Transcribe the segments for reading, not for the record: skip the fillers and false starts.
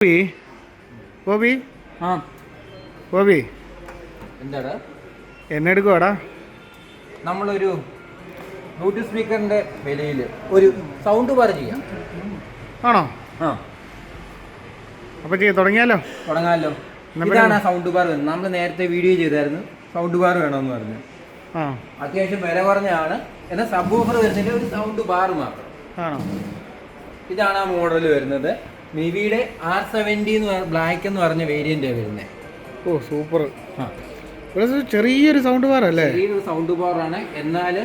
ബോബി ബോബി ആ ബോബി എന്താടാ എന്നെടുക്കുവാടാ? നമ്മളൊരു ബ്ലൂടൂത്ത് സ്പീക്കറിൻ്റെ വിലയിൽ ഒരു സൗണ്ട് ബാർ ചെയ്യാം. ആണോ? ആ അപ്പോൾ തുടങ്ങിയാലോ? തുടങ്ങാമല്ലോ. ഇതാണ് ആ സൗണ്ട് ബാർ വരുന്നത്. നമ്മൾ നേരത്തെ വീഡിയോ ചെയ്തായിരുന്നു സൗണ്ട് ബാർ വേണമെന്ന് പറഞ്ഞു. ആ അത്യാവശ്യം വില കുറഞ്ഞാണ്. എന്നാൽ സബ് ഓഫർ വരുന്നതിൻ്റെ ഒരു സൗണ്ട് ബാർ മാത്രം. ആണോ? ഇതാണ് ആ മോഡൽ വരുന്നത്. മിവിയുടെ R70 എന്ന് ബ്ലാക്ക് എന്ന് പറഞ്ഞ വേരിയൻ്റാണ് വരുന്നത്. ഓ സൂപ്പർ. ആ ചെറിയൊരു സൗണ്ട് ബാർ അല്ലേ? ചെറിയൊരു സൗണ്ട് ബാറാണ്. എന്നാൽ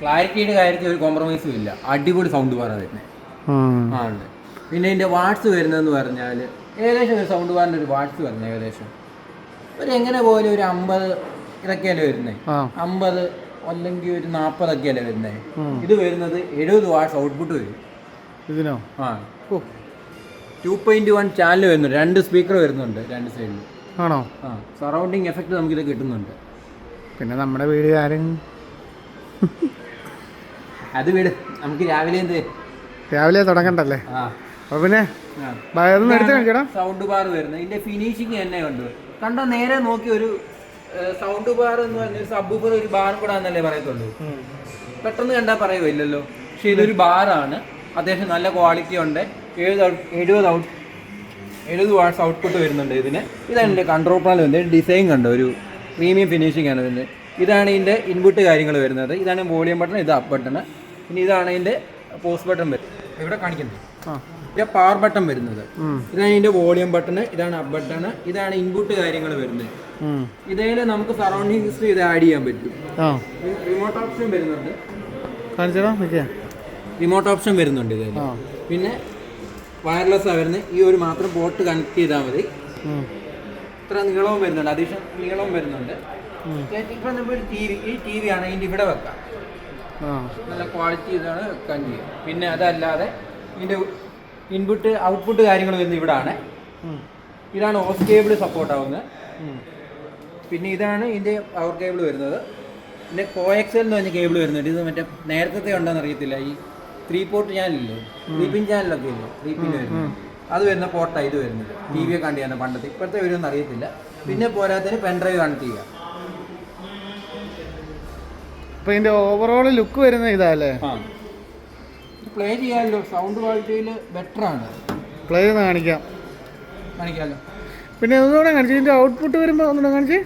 ക്ലാരിറ്റിയുടെ കാര്യത്തിൽ ഒരു കോംപ്രമൈസും ഇല്ല. അടിപൊളി സൗണ്ട് ബാറാണ് വരുന്നത്. ആ ഉണ്ട്. പിന്നെ ഇതിൻ്റെ വാട്ട്സ് വരുന്നതെന്ന് പറഞ്ഞാൽ ഏകദേശം ഒരു സൗണ്ട് ബാറിൻ്റെ ഒരു വാട്ട്സ് വരുന്നത് ഏകദേശം ഒരു എങ്ങനെ പോലെ ഒരു 50 ഇതൊക്കെയല്ലേ വരുന്നത്. 50 അല്ലെങ്കിൽ ഒരു 40 ഒക്കെയല്ലേ വരുന്നത്. ഇത് വരുന്നത് 70 വാട്ട്സ് ഔട്ട്പുട്ട് വരും ഇതിനോ? ആ 2.1 ചാനൽ വരുന്നുണ്ട്. 2 സ്പീക്കർ വരുന്നുണ്ട് 2 സൈഡിൽ. ആണോ? ആ സറൗണ്ടിങ് എഫക്റ്റ് നമുക്കിത് കിട്ടുന്നുണ്ട്. പിന്നെ നമ്മുടെ വീട് ആരും അത് വീട് നമുക്ക് രാവിലെ തുടങ്ങണ്ടല്ലേ? ആ അപ്പോൾ പിന്നെ എടുത്ത് കാണിക്കടാ. സൗണ്ട് ബാർ വരുന്നത് ഇതിന്റെ ഫിനിഷിങ് തന്നെ കണ്ടോ നേരെ നോക്കി ഒരു സൗണ്ട് ബാർ എന്ന് പറഞ്ഞ സബ് ഊഫർ ഒരു ബാർ കൂടെ ആണെന്നല്ലേ പറയത്തുള്ളൂ. പെട്ടെന്ന് കണ്ടാൽ പറയുമല്ലോ. പക്ഷെ ഇതൊരു ബാറാണ്. അത്യാവശ്യം നല്ല ക്വാളിറ്റി ഉണ്ട്. 70 വാട്ട്സ് ഔട്ട്പുട്ട് വരുന്നുണ്ട് ഇതിന്. ഇതാണ് ഇതിൻ്റെ കൺട്രോൾ പാനൽ വരുന്നത്. ഡിസൈൻ കണ്ടോ ഒരു പ്രീമിയം ഫിനിഷിംഗ് ആണ് വരുന്നത്. ഇതാണ് ഇതിൻ്റെ ഇൻപുട്ട് കാര്യങ്ങൾ വരുന്നത്. ഇതാണ് വോളിയം ബട്ടൺ, ഇത് അപ്പ് ബട്ടൺ. പിന്നെ ഇതാണ് ഇതിൻ്റെ പോസ്റ്റ് ബട്ടൺ വരുന്നത്. ഇവിടെ കാണിക്കുന്നത് ഇത് പവർ ബട്ടൺ വരുന്നത്. ഇതാണ് ഇതിൻ്റെ വോളിയം ബട്ടൺ, ഇതാണ് അപ്പ് ബട്ടൺ, ഇതാണ് ഇൻപുട്ട് കാര്യങ്ങൾ വരുന്നത്. ഇതിൽ നമുക്ക് സറൗണ്ടിങ് ഹിസ്റ്ററി ഇത് ആഡ് ചെയ്യാൻ പറ്റും. റിമോട്ട് ഓപ്ഷൻ വരുന്നുണ്ട്. റിമോട്ട് ഓപ്ഷൻ വരുന്നുണ്ട് ഇതിൽ. പിന്നെ വയർലെസ്സാണ് വരുന്നത്. ഈ ഒരു മാത്രം പോർട്ട് കണക്ട് ചെയ്താൽ മതി. ഇത്ര നീളവും വരുന്നുണ്ട്, അഡീഷണൽ നീളവും വരുന്നുണ്ട്. ഇപ്പം നമ്മൾ ഈ ടി വി ആണ് ഇതിൻ്റെ ഇവിടെ വെക്കാം. നല്ല ക്വാളിറ്റി ഇതാണ് വെക്കാൻ ചെയ്യും. പിന്നെ അതല്ലാതെ ഇതിൻ്റെ ഇൻപുട്ട് ഔട്ട്പുട്ട് കാര്യങ്ങൾ വരുന്നത് ഇവിടാണ്. ഇതാണ് ഓസ് കേബിൾ സപ്പോർട്ട് ആവുന്നത്. പിന്നെ ഇതാണ് ഇതിൻ്റെ പവർ കേബിൾ വരുന്നത്. പിന്നെ കോഎക്സൽ എന്ന് പറഞ്ഞ കേബിൾ വരുന്നുണ്ട്. ഇത് മറ്റേ നേരത്തെ ഉണ്ടോയെന്ന് അറിയത്തില്ല. ഈ 3 പോർട്ട് ചാനലില്ലേ, 3 പിൻ ചാനലൊക്കെ ഇല്ലേ, 3 പിൻ വരുന്നത് അത് വരുന്ന പോർട്ടാണ് ഇത് വരുന്നത്. ടി വി ഒക്കെ കണ്ടു ചെയ്യാൻ പണ്ടത്തെ, ഇപ്പോഴത്തെ വരുമെന്ന് അറിയത്തില്ല. പിന്നെ പോരാത്തതിന് പെൻഡ്രൈവ് കണക്ട് ചെയ്യാം. അപ്പോൾ ഇതിൻ്റെ ഓവറോൾ ലുക്ക് വരുന്ന ഇതല്ലേ? ആ പ്ലേ ചെയ്യാമല്ലോ. സൗണ്ട് ക്വാളിറ്റിയിൽ ബെറ്റർ ആണ്. പ്ലേ ഒന്ന് കാണിക്കാമല്ലോ. പിന്നെ ഒന്നുകൂടെ കാണിച്ചു. ഇതിൻ്റെ ഔട്ട്പുട്ട് വരുമ്പോൾ ഒന്നുകൂടെ കാണിച്ച്.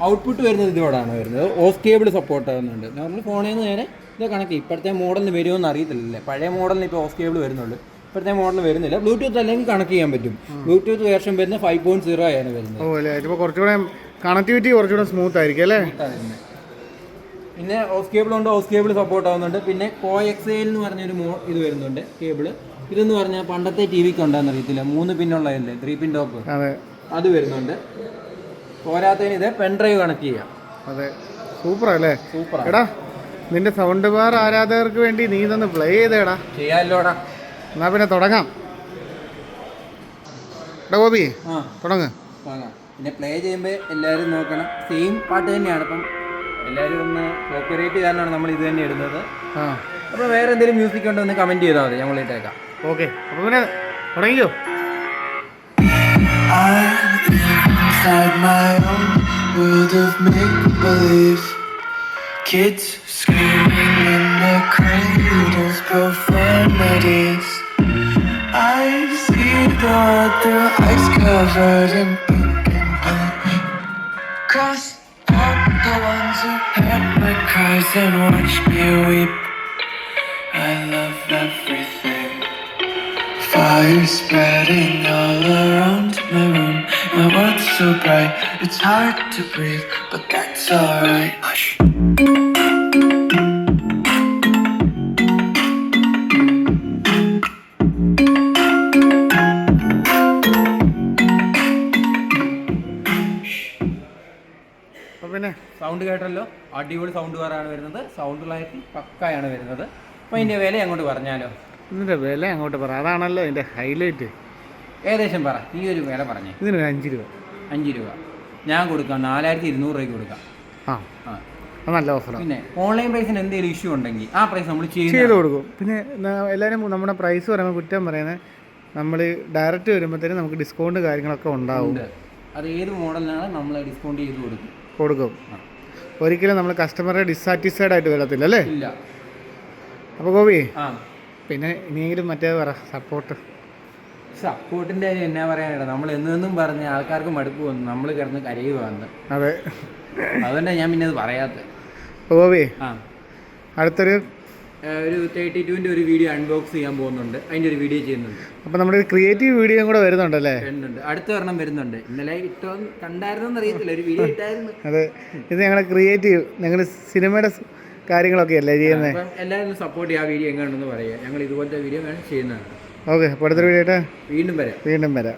ഔട്ട്പുട്ട് വരുന്നത് ഇതോടാണ് വരുന്നത്. ഓഫ് കേബിൾ സപ്പോർട്ട് ആകുന്നുണ്ട്. നമ്മൾ ഫോണിൽ നിന്ന് നേരെ ഇത് കണക്ട്. ഇപ്പോഴത്തെ മോഡലിന് വരുമെന്ന് അറിയത്തില്ലല്ലേ. പഴയ മോഡലിന് ഇപ്പോൾ ഓഫ് കേബിൾ വരുന്നുള്ളൂ. ഇപ്പോഴത്തെ മോഡൽ വരുന്നില്ല. ബ്ലൂടൂത്ത് അല്ലെങ്കിൽ കണക്ട് ചെയ്യാൻ പറ്റും. ബ്ലൂടൂത്ത് വേർഷൻ വരുന്ന 5.0 ആണ് വരുന്നത്. ഓ അല്ലേ, ഇപ്പോൾ കുറച്ചുകൂടെ കണക്ടിവിറ്റി കുറച്ചുകൂടെ സ്മൂത്ത് ആയിരിക്കും അല്ലേ? പിന്നെ ഓഫ് കേബിൾ ഉണ്ട്. ഓഫ് കേബിൾ സപ്പോർട്ട് ആവുന്നുണ്ട്. പിന്നെ കോഎക്സൽ എന്ന് പറഞ്ഞൊരു ഇത് വരുന്നുണ്ട് കേബിള്. ഇതെന്ന് പറഞ്ഞാൽ പണ്ടത്തെ ടി വിക്ക് ഉണ്ടാകുന്ന അറിയത്തില്ല, 3 പിന്നുള്ളതല്ലേ, 3 പിൻ ടോപ്പ്, അത് വരുന്നുണ്ട്. പോരാത്തതിന് ഇത് പെൻഡ്രൈവ് കണക്ട് ചെയ്യാം. അതെ, സൂപ്പറല്ലേ? സൂപ്പർ. എടാ, നിന്റെ സൗണ്ട് ബാർ ആരാധകർക്ക് വേണ്ടി നീ ഇതൊന്ന് പ്ലേ ചെയ്തേടാ. ചെയ്യാമല്ലോടാ. എന്നാ പിന്നെ തുടങ്ങാം. എടാ ഗോപി, തുടങ്ങ്. പിന്നെ പ്ലേ ചെയ്യുമ്പോൾ എല്ലാവരും നോക്കണം, സെയിം പാട്ട് തന്നെയാണ്. അപ്പം എല്ലാവരും ഒന്ന് കോപ്പിറൈറ്റ് കാരണമാണ് നമ്മൾ ഇത് തന്നെ ഇടുന്നത്. അപ്പോൾ വേറെ എന്തെങ്കിലും മ്യൂസിക് ഉണ്ടോ ഒന്ന് കമൻറ്റ് ചെയ്താൽ മതി, ഞങ്ങൾ ഇട്ടേക്കാം. ഓക്കെ, അപ്പോൾ പിന്നെ തുടങ്ങിക്കോ. Inside my own world of make-believe, kids screaming in the cradles, profanities. I see the world through ice covered in ink and blue. Cross out the ones who heard my cries and watched me weep. I love everything. Fire spreading all around my room. My world's so bright, it's hard to breathe, but that's alright. Hush. പിന്നെ sound കേട്ടല്ലോ, അടിപൊളി sound ബാറാണ് വരുന്നത്. Sound clarity പക്കായാണ് വരുന്നത്. അപ്പോൾ ഇതിൻ്റെ വില അങ്ങോട്ട് പറഞ്ഞാലോ? ഇതിൻ്റെ വില അങ്ങോട്ട് പറ, അതാണല്ലോ ഇതിൻ്റെ ഹൈലൈറ്റ്. ഏകദേശം പറ, ഈ ഒരു വില പറഞ്ഞേ. ഇതിന് 5 രൂപ. 5 രൂപ ഞാൻ കൊടുക്കാം. 4200 രൂപയ്ക്ക് കൊടുക്കാം. നല്ല ഓഫറാണ്. പിന്നെ ഓൺലൈൻ പ്രൈസിന് എന്തെങ്കിലും ഇഷ്യൂ ഉണ്ടെങ്കിൽ ആ പ്രൈസ് നമ്മൾ ചെയ്ത് കൊടുക്കും. പിന്നെ എല്ലാവരും നമ്മുടെ പ്രൈസ് പറയുമ്പോൾ കുറ്റം പറയുന്നത് നമ്മൾ ഡയറക്റ്റ് വരുമ്പോഴത്തേനും നമുക്ക് ഡിസ്കൗണ്ട് കാര്യങ്ങളൊക്കെ ഉണ്ടാവും. ഉണ്ട്. അത് ഏത് മോഡലിനാണ് നമ്മൾ ഡിസ്കൗണ്ട് ചെയ്ത് കൊടുക്കും. ഒരിക്കലും നമ്മൾ കസ്റ്റമറെ ഡിസാറ്റിസ്ഫൈഡ് ആയിട്ട് വരത്തില്ല അല്ലേ? ഇല്ല. അപ്പോൾ ഗോപി ആ പിന്നെ ഇനിയെങ്കിലും മറ്റേ പറ സപ്പോർട്ടിൻ്റെ എന്നാ പറയാനാണ്, നമ്മൾ എന്നും പറഞ്ഞ് ആൾക്കാർക്ക് മടുപ്പ് വന്നു, നമ്മൾ കിടന്ന് കരയുവാന്ന്. അതെ, അതുകൊണ്ടാണ് ഞാൻ പിന്നെ അത് പറയാത്തത്. ഗോപി ആ അടുത്തൊരു ഒരു 32-ൻ്റെ ഒരു വീഡിയോ അൺബോക്സ് ചെയ്യാൻ പോകുന്നുണ്ട്, അതിൻ്റെ ഒരു വീഡിയോ ചെയ്യുന്നുണ്ട്. അപ്പോൾ നമ്മുടെ ക്രിയേറ്റീവ് വീഡിയോ കൂടെ വരുന്നുണ്ടല്ലേ? വരുന്നുണ്ട്, അടുത്ത ഒരെണ്ണം വരുന്നുണ്ട്. ഇന്നലെ കണ്ടായിരുന്നോന്ന് അറിയത്തില്ല, ഒരു വീഡിയോ ഇട്ടായിരുന്നു. അതെ, ഇത് ഞങ്ങളുടെ ക്രിയേറ്റീവ്, ഞങ്ങൾ സിനിമയുടെ കാര്യങ്ങളൊക്കെ അല്ലേ ചെയ്യുന്നത്. അപ്പം എല്ലാവരും സപ്പോർട്ട് ചെയ്യുക. ആ വീഡിയോ എങ്ങനെയാണെന്ന് പറയുക. ഞങ്ങൾ ഇതുപോലത്തെ വീഡിയോ വേണം ചെയ്യുന്നതാണ്. ഓക്കെ, അപ്പോൾ അടുത്തൊരു വീഡിയോ ആയിട്ട് വീണ്ടും വരാം.